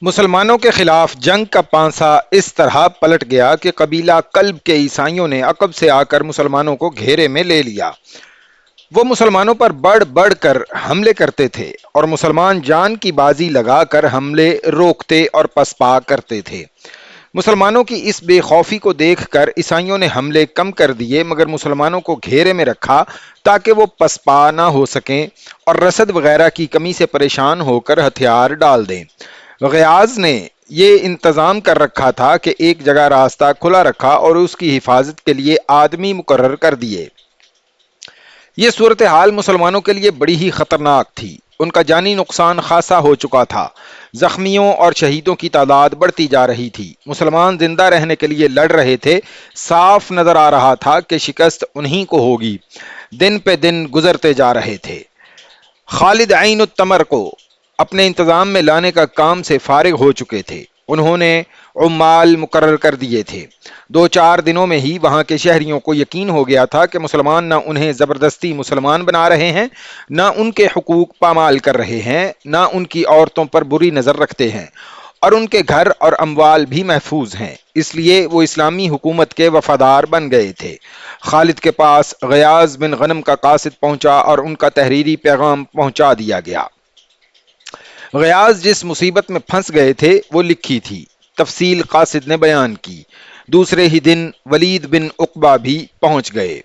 مسلمانوں کے خلاف جنگ کا پانسا اس طرح پلٹ گیا کہ قبیلہ کلب کے عیسائیوں نے عقب سے آ کر مسلمانوں کو گھیرے میں لے لیا۔ وہ مسلمانوں پر بڑھ بڑھ کر حملے کرتے تھے اور مسلمان جان کی بازی لگا کر حملے روکتے اور پسپا کرتے تھے۔ مسلمانوں کی اس بے خوفی کو دیکھ کر عیسائیوں نے حملے کم کر دیے، مگر مسلمانوں کو گھیرے میں رکھا تاکہ وہ پسپا نہ ہو سکیں اور رسد وغیرہ کی کمی سے پریشان ہو کر ہتھیار ڈال دیں۔ غیاظ نے یہ انتظام کر رکھا تھا کہ ایک جگہ راستہ کھلا رکھا اور اس کی حفاظت کے لیے آدمی مقرر کر دیے۔ یہ صورتحال مسلمانوں کے لیے بڑی ہی خطرناک تھی۔ ان کا جانی نقصان خاصا ہو چکا تھا، زخمیوں اور شہیدوں کی تعداد بڑھتی جا رہی تھی۔ مسلمان زندہ رہنے کے لیے لڑ رہے تھے، صاف نظر آ رہا تھا کہ شکست انہی کو ہوگی۔ دن پہ دن گزرتے جا رہے تھے۔ خالد عین التمر کو اپنے انتظام میں لانے کا کام سے فارغ ہو چکے تھے۔ انہوں نے عمال مقرر کر دیے تھے۔ 2-4 دنوں میں ہی وہاں کے شہریوں کو یقین ہو گیا تھا کہ مسلمان نہ انہیں زبردستی مسلمان بنا رہے ہیں، نہ ان کے حقوق پامال کر رہے ہیں، نہ ان کی عورتوں پر بری نظر رکھتے ہیں، اور ان کے گھر اور اموال بھی محفوظ ہیں۔ اس لیے وہ اسلامی حکومت کے وفادار بن گئے تھے۔ خالد کے پاس غیاظ بن غنم کا قاصد پہنچا اور ان کا تحریری پیغام پہنچا دیا گیا۔ غیاظ جس مصیبت میں پھنس گئے تھے وہ لکھی تھی، تفصیل قاصد نے بیان کی۔ دوسرے ہی دن ولید بن عقبہ بھی پہنچ گئے۔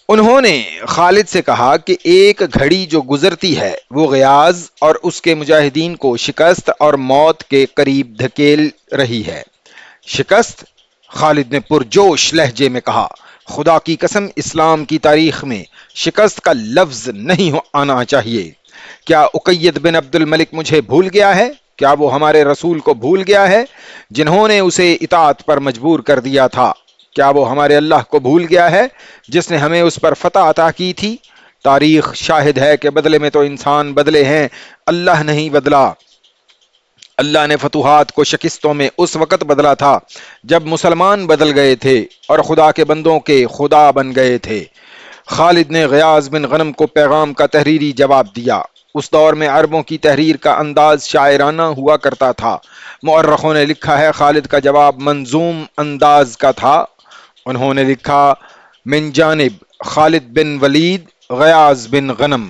انہوں نے خالد سے کہا کہ ایک گھڑی جو گزرتی ہے وہ غیاظ اور اس کے مجاہدین کو شکست اور موت کے قریب دھکیل رہی ہے۔ شکست؟ خالد نے پرجوش لہجے میں کہا، خدا کی قسم اسلام کی تاریخ میں شکست کا لفظ نہیں آنا چاہیے۔ کیا اقید بن عبد الملک مجھے بھول گیا ہے؟ کیا وہ ہمارے رسول کو بھول گیا ہے جنہوں نے اسے اطاعت پر مجبور کر دیا تھا؟ کیا وہ ہمارے اللہ کو بھول گیا ہے جس نے ہمیں اس پر فتح عطا کی تھی؟ تاریخ شاہد ہے کہ بدلے میں تو انسان بدلے ہیں، اللہ نہیں بدلا۔ اللہ نے فتوحات کو شکستوں میں اس وقت بدلا تھا جب مسلمان بدل گئے تھے اور خدا کے بندوں کے خدا بن گئے تھے۔ خالد نے غیاظ بن غنم کو پیغام کا تحریری جواب دیا۔ اس دور میں عربوں کی تحریر کا انداز شاعرانہ ہوا کرتا تھا۔ مورخوں نے لکھا ہے خالد کا جواب منظوم انداز کا تھا۔ انہوں نے لکھا، من جانب خالد بن ولید غیاظ بن غنم،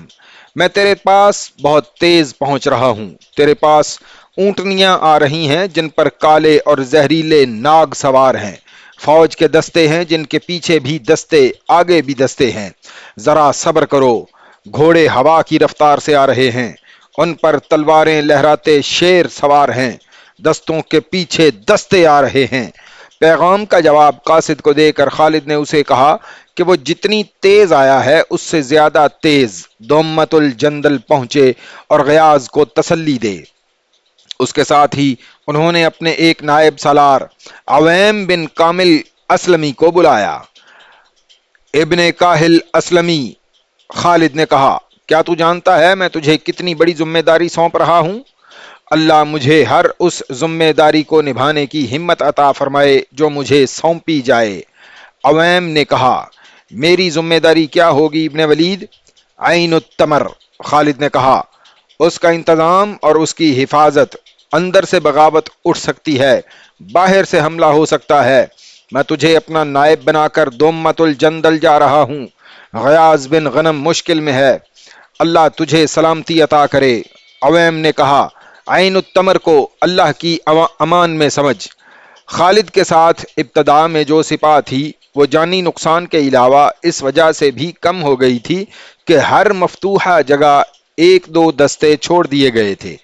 میں تیرے پاس بہت تیز پہنچ رہا ہوں۔ تیرے پاس اونٹنیاں آ رہی ہیں جن پر کالے اور زہریلے ناگ سوار ہیں، فوج کے دستے ہیں جن کے پیچھے بھی دستے، آگے بھی دستے ہیں۔ ذرا صبر کرو، گھوڑے ہوا کی رفتار سے آ رہے ہیں، ان پر تلواریں لہراتے شیر سوار ہیں، دستوں کے پیچھے دستے آ رہے ہیں۔ پیغام کا جواب قاصد کو دے کر خالد نے اسے کہا کہ وہ جتنی تیز آیا ہے اس سے زیادہ تیز دومت الجندل پہنچے اور غیاظ کو تسلی دے۔ اس کے ساتھ ہی انہوں نے اپنے ایک نائب سالار عویم بن کامل اسلمی کو بلایا۔ ابن کاہل اسلمی، خالد نے کہا، کیا تو جانتا ہے میں تجھے کتنی بڑی ذمہ داری سونپ رہا ہوں؟ اللہ مجھے ہر اس ذمہ داری کو نبھانے کی ہمت عطا فرمائے جو مجھے سونپی جائے۔ عویم نے کہا، میری ذمہ داری کیا ہوگی ابن ولید؟ عین التمر، خالد نے کہا، اس کا انتظام اور اس کی حفاظت۔ اندر سے بغاوت اٹھ سکتی ہے، باہر سے حملہ ہو سکتا ہے۔ میں تجھے اپنا نائب بنا کر دومت الجندل جا رہا ہوں۔ غیاظ بن غنم مشکل میں ہے، اللہ تجھے سلامتی عطا کرے۔ عویم نے کہا، عین التمر کو اللہ کی امان میں سمجھ۔ خالد کے ساتھ ابتدا میں جو سپاہ تھی وہ جانی نقصان کے علاوہ اس وجہ سے بھی کم ہو گئی تھی کہ ہر مفتوحہ جگہ 1-2 دستے چھوڑ دیے گئے تھے۔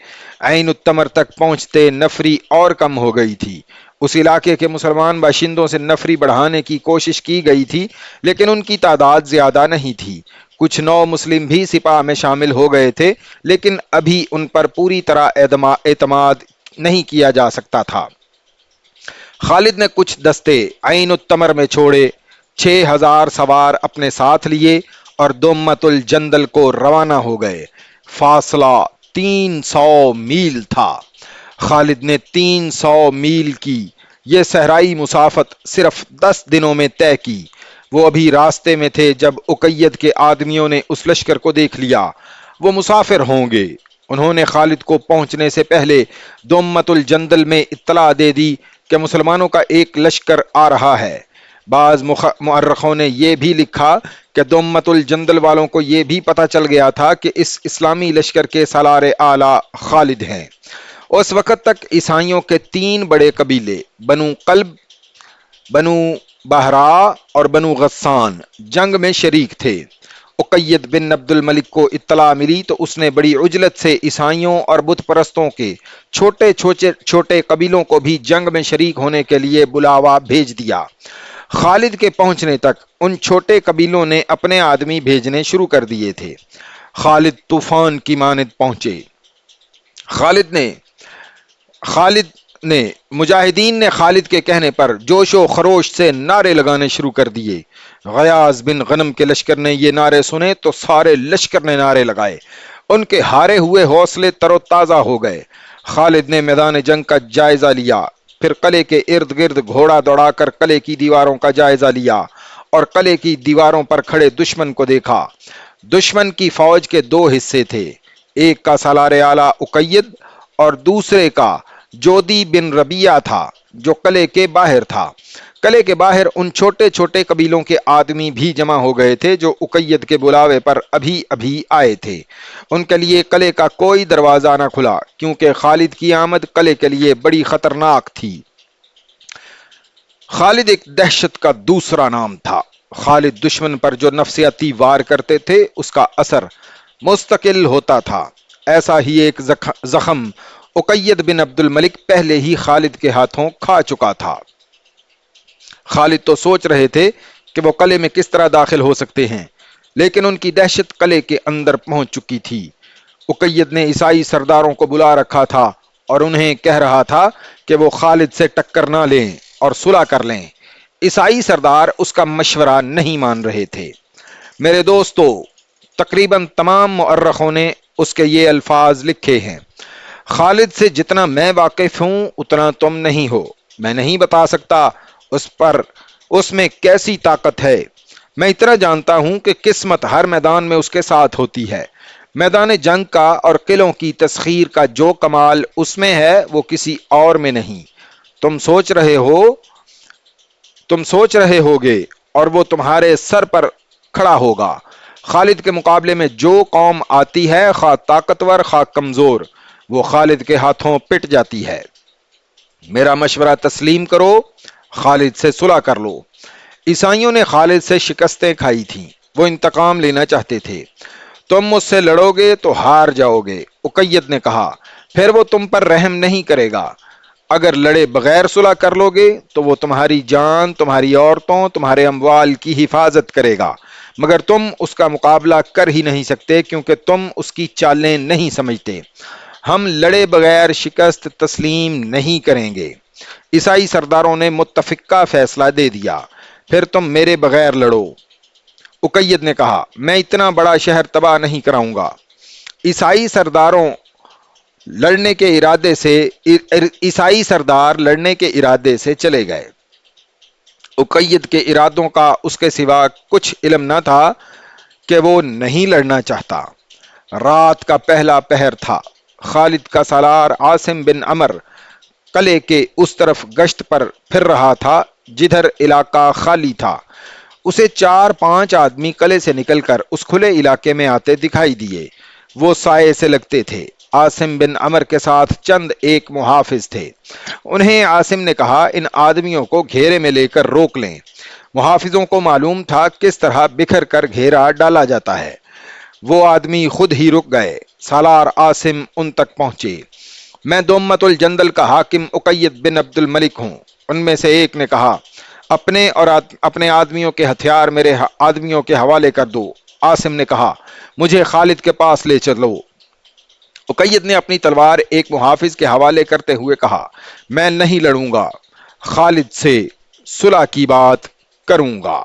عین التمر تک پہنچتے نفری اور کم ہو گئی تھی۔ اس علاقے کے مسلمان باشندوں سے نفری بڑھانے کی کوشش کی گئی تھی لیکن ان کی تعداد زیادہ نہیں تھی۔ کچھ نو مسلم بھی سپاہ میں شامل ہو گئے تھے لیکن ابھی ان پر پوری طرح اعتماد نہیں کیا جا سکتا تھا۔ خالد نے کچھ دستے عین التمر میں چھوڑے، 6000 سوار اپنے ساتھ لیے اور دومت الجندل کو روانہ ہو گئے۔ فاصلہ 300 میل تھا۔ خالد نے 300 میل کی یہ صحرائی مسافت صرف 10 دنوں میں طے کی۔ وہ ابھی راستے میں تھے جب اقید کے آدمیوں نے اس لشکر کو دیکھ لیا۔ وہ مسافر ہوں گے، انہوں نے خالد کو پہنچنے سے پہلے دومت الجندل میں اطلاع دے دی کہ مسلمانوں کا ایک لشکر آ رہا ہے۔ بعض مؤرخوں نے یہ بھی لکھا کہ دومت الجندل والوں کو یہ بھی پتہ چل گیا تھا کہ اس اسلامی لشکر کے سالار اعلیٰ خالد ہیں۔ اس وقت تک عیسائیوں کے 3 بڑے قبیلے بنو قلب، بنو بہرا اور بنو غسان جنگ میں شریک تھے۔ اقید بن عبد الملک کو اطلاع ملی تو اس نے بڑی عجلت سے عیسائیوں اور بت پرستوں کے چھوٹے قبیلوں کو بھی جنگ میں شریک ہونے کے لیے بلاوا بھیج دیا۔ خالد کے پہنچنے تک ان چھوٹے قبیلوں نے اپنے آدمی بھیجنے شروع کر دیے تھے۔ خالد طوفان کی مانند پہنچے۔ مجاہدین نے خالد کے کہنے پر جوش و خروش سے نعرے لگانے شروع کر دیے۔ غیاث بن غنم کے لشکر نے یہ نعرے سنے تو سارے لشکر نے نعرے لگائے۔ ان کے ہارے ہوئے حوصلے تر و تازہ ہو گئے۔ خالد نے میدان جنگ کا جائزہ لیا، پھر قلعے کے ارد گرد گھوڑا دوڑا کر قلعے کی دیواروں کا جائزہ لیا اور قلعے کی دیواروں پر کھڑے دشمن کو دیکھا۔ دشمن کی فوج کے 2 حصے تھے، ایک کا سالار اعلیٰ اقید اور دوسرے کا جودی بن ربیعہ تھا جو قلعے کے باہر تھا۔ قلعے کے باہر ان چھوٹے چھوٹے قبیلوں کے آدمی بھی جمع ہو گئے تھے جو اقید کے بلاوے پر ابھی ابھی آئے تھے۔ ان کے لیے قلعے کا کوئی دروازہ نہ کھلا کیونکہ خالد کی آمد قلعے کے لیے بڑی خطرناک تھی۔ خالد ایک دہشت کا دوسرا نام تھا۔ خالد دشمن پر جو نفسیاتی وار کرتے تھے اس کا اثر مستقل ہوتا تھا۔ ایسا ہی ایک زخم اقید بن عبد الملک پہلے ہی خالد کے ہاتھوں کھا چکا تھا۔ خالد تو سوچ رہے تھے کہ وہ قلعے میں کس طرح داخل ہو سکتے ہیں، لیکن ان کی دہشت قلعے کے اندر پہنچ چکی تھی۔ اقید نے عیسائی سرداروں کو بلا رکھا تھا اور انہیں کہہ رہا تھا کہ وہ خالد سے ٹکر نہ لیں اور صلح کر لیں۔ عیسائی سردار اس کا مشورہ نہیں مان رہے تھے۔ میرے دوستو، تقریباً تمام مؤرخوں نے اس کے یہ الفاظ لکھے ہیں: خالد سے جتنا میں واقف ہوں اتنا تم نہیں ہو۔ میں نہیں بتا سکتا اس میں کیسی طاقت ہے۔ میں اتنا جانتا ہوں کہ قسمت ہر میدان میں اس کے ساتھ ہوتی ہے۔ میدان جنگ کا اور قلعوں کی تسخیر کا جو کمال اس میں ہے وہ کسی اور میں نہیں۔ تم سوچ رہے ہوگے اور وہ تمہارے سر پر کھڑا ہوگا۔ خالد کے مقابلے میں جو قوم آتی ہے، خواہ طاقتور خواہ کمزور، وہ خالد کے ہاتھوں پٹ جاتی ہے۔ میرا مشورہ تسلیم کرو، خالد سے صلح کر لو۔ عیسائیوں نے خالد سے شکستیں کھائی تھیں، وہ انتقام لینا چاہتے تھے۔ تم مجھ سے لڑو گے تو ہار جاؤ گے، اقید نے کہا، پھر وہ تم پر رحم نہیں کرے گا۔ اگر لڑے بغیر صلح کر لو گے تو وہ تمہاری جان، تمہاری عورتوں، تمہارے اموال کی حفاظت کرے گا، مگر تم اس کا مقابلہ کر ہی نہیں سکتے کیونکہ تم اس کی چالیں نہیں سمجھتے۔ ہم لڑے بغیر شکست تسلیم نہیں کریں گے۔ عیسائی سرداروں نے متفقہ فیصلہ دے دیا، پھر تم میرے بغیر لڑو۔ اقید نے کہا، میں اتنا بڑا شہر تباہ نہیں کراؤں گا۔ عیسائی سردار لڑنے کے ارادے سے چلے گئے۔ اقید کے ارادوں کا اس کے سوا کچھ علم نہ تھا کہ وہ نہیں لڑنا چاہتا۔ رات کا پہلا پہر تھا۔ خالد کا سالار عاصم بن عمر قلعے کے اس طرف گشت پر پھر رہا تھا جدھر علاقہ خالی تھا۔ اسے 4-5 آدمی قلعے سے نکل کر اس کھلے علاقے میں آتے دکھائی دیے۔ وہ سائے سے لگتے تھے۔ عاصم بن عمر کے ساتھ چند ایک محافظ تھے۔ انہیں عاصم نے کہا، ان آدمیوں کو گھیرے میں لے کر روک لیں۔ محافظوں کو معلوم تھا کس طرح بکھر کر گھیرا ڈالا جاتا ہے۔ وہ آدمی خود ہی رک گئے۔ سالار عاصم ان تک پہنچے۔ میں دومت الجندل کا حاکم اقید بن عبد الملک ہوں۔ ان میں سے ایک نے کہا، اپنے آدمیوں کے ہتھیار میرے آدمیوں کے حوالے کر دو۔ عاصم نے کہا، مجھے خالد کے پاس لے چلو۔ اقید نے اپنی تلوار ایک محافظ کے حوالے کرتے ہوئے کہا، میں نہیں لڑوں گا، خالد سے صلح کی بات کروں گا۔